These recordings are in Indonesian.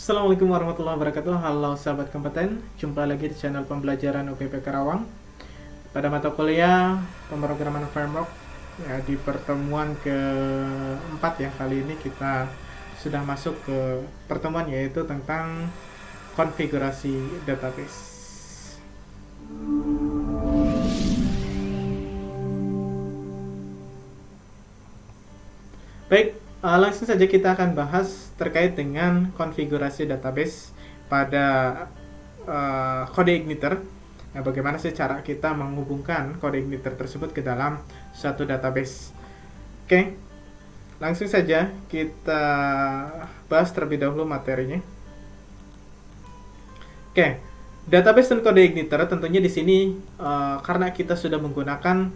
Assalamualaikum warahmatullahi wabarakatuh. Halo sahabat kompeten, jumpa lagi di channel pembelajaran UPP Karawang. Pada mata kuliah pemrograman framework ya, di pertemuan keempat ya, kali ini kita sudah masuk ke pertemuan yaitu tentang konfigurasi database. Baik, langsung saja kita akan bahas terkait dengan konfigurasi database pada kode igniter. Nah, bagaimana sih cara kita menghubungkan kode igniter tersebut ke dalam suatu database? Oke, langsung saja kita bahas terlebih dahulu materinya. Oke, database dan kode igniter tentunya di sini karena kita sudah menggunakan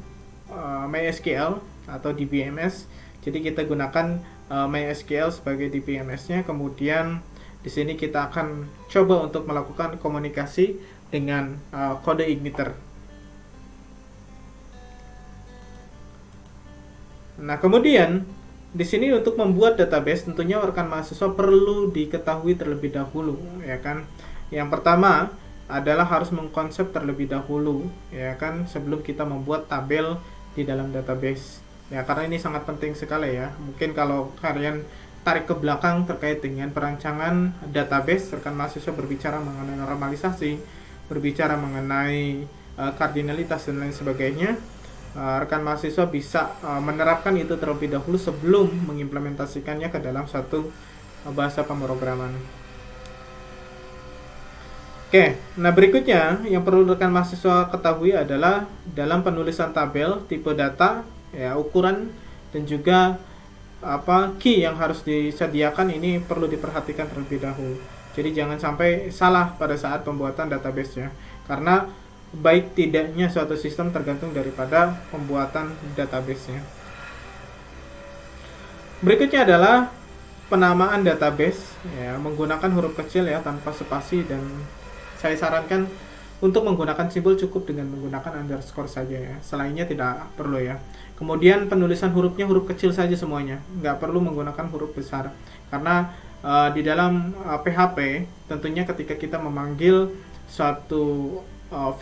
MySQL atau DBMS. Jadi kita gunakan MySQL sebagai DBMS-nya, kemudian di sini kita akan coba untuk melakukan komunikasi dengan kode igniter. Nah, kemudian di sini untuk membuat database tentunya rekan mahasiswa perlu diketahui terlebih dahulu, ya kan. Yang pertama adalah harus mengkonsep terlebih dahulu, ya kan, sebelum kita membuat tabel di dalam database. Ya, karena ini sangat penting sekali ya. Mungkin kalau kalian tarik ke belakang terkait dengan perancangan database, rekan mahasiswa berbicara mengenai normalisasi, berbicara mengenai kardinalitas dan lain sebagainya, rekan mahasiswa bisa menerapkan itu terlebih dahulu sebelum mengimplementasikannya ke dalam satu bahasa pemrograman. Oke, nah berikutnya yang perlu rekan mahasiswa ketahui adalah dalam penulisan tabel, tipe data, ya, ukuran dan juga key yang harus disediakan ini perlu diperhatikan terlebih dahulu. Jadi jangan sampai salah pada saat pembuatan database-nya, karena baik tidaknya suatu sistem tergantung daripada pembuatan database-nya. Berikutnya adalah penamaan database, ya, menggunakan huruf kecil ya, tanpa spasi, dan saya sarankan untuk menggunakan simbol cukup dengan menggunakan underscore saja ya. Selainnya tidak perlu ya. Kemudian penulisan hurufnya huruf kecil saja semuanya, nggak perlu menggunakan huruf besar. Karena di dalam PHP tentunya ketika kita memanggil suatu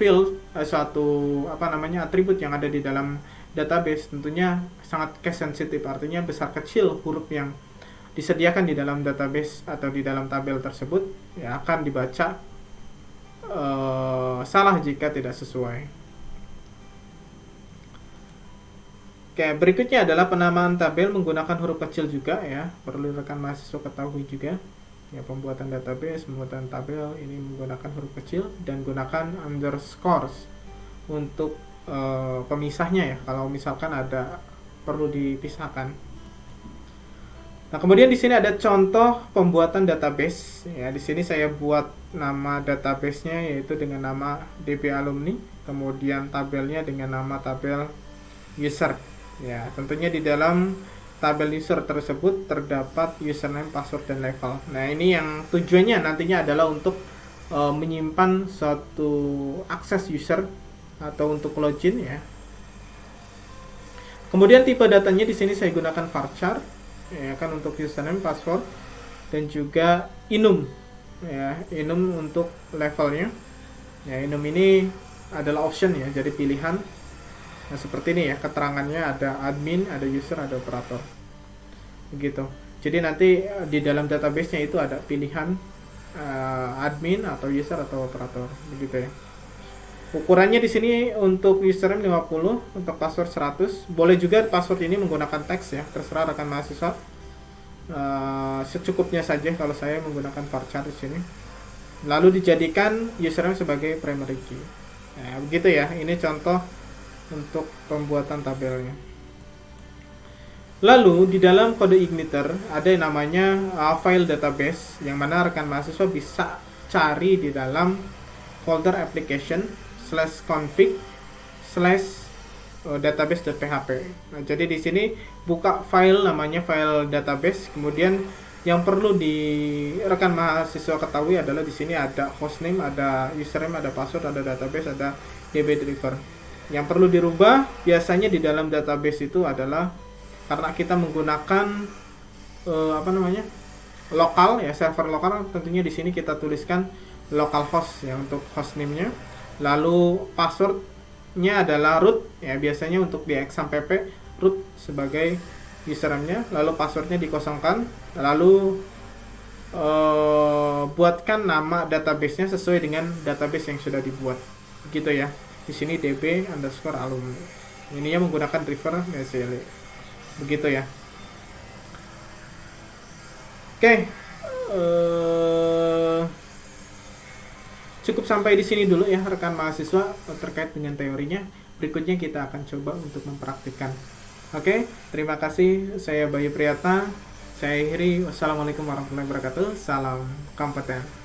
field, suatu atribut yang ada di dalam database, tentunya sangat case sensitive, artinya besar kecil huruf yang disediakan di dalam database atau di dalam tabel tersebut ya akan dibaca salah jika tidak sesuai. Oke, berikutnya adalah penamaan tabel menggunakan huruf kecil juga ya, perlu rekan mahasiswa ketahui juga. Ya, pembuatan database, pembuatan tabel ini menggunakan huruf kecil dan gunakan underscores untuk pemisahnya ya, kalau misalkan ada perlu dipisahkan. Nah, kemudian di sini ada contoh pembuatan database. Ya, di sini saya buat nama database-nya yaitu dengan nama DB Alumni, kemudian tabelnya dengan nama tabel user. Ya, tentunya di dalam tabel user tersebut terdapat username, password, dan level. Nah, ini yang tujuannya nantinya adalah untuk menyimpan suatu akses user atau untuk login ya. Kemudian tipe datanya di sini saya gunakan varchar ya kan untuk username, password, dan juga enum ya, enum untuk levelnya. Ya, enum ini adalah option ya, jadi pilihan. Nah, seperti ini ya, keterangannya ada admin, ada user, ada operator. Begitu. Jadi nanti di dalam database-nya itu ada pilihan admin atau user atau operator, begitu ya. Ukurannya di sini untuk username 50, untuk password 100. Boleh juga password ini menggunakan teks ya, terserah rekan mahasiswa. Secukupnya saja kalau saya menggunakan varchar di sini. Lalu dijadikan username sebagai primary key. Nah, begitu ya. Ini contoh untuk pembuatan tabelnya. Lalu di dalam kode igniter ada yang namanya file database, yang mana rekan mahasiswa bisa cari di dalam folder application /config /database.php. Nah, jadi di sini buka file namanya file database, kemudian yang perlu di rekan mahasiswa ketahui adalah di sini ada hostname, ada username, ada password, ada database, ada db driver. Yang perlu dirubah biasanya di dalam database itu adalah karena kita menggunakan lokal ya, server lokal. Tentunya di sini kita tuliskan localhost ya untuk hostname-nya. Lalu passwordnya adalah root ya, biasanya untuk di XAMPP root sebagai username-nya. Lalu passwordnya dikosongkan. Lalu buatkan nama database-nya sesuai dengan database yang sudah dibuat. Begitu ya. Di sini db_alumni. Ininya menggunakan river Mesele. Begitu ya. Oke. Cukup sampai di sini dulu ya rekan mahasiswa terkait dengan teorinya. Berikutnya kita akan coba untuk mempraktikkan. Oke, terima kasih. Saya Bayu Priyata. Saya akhiri. Wassalamualaikum warahmatullahi wabarakatuh. Salam kompeten.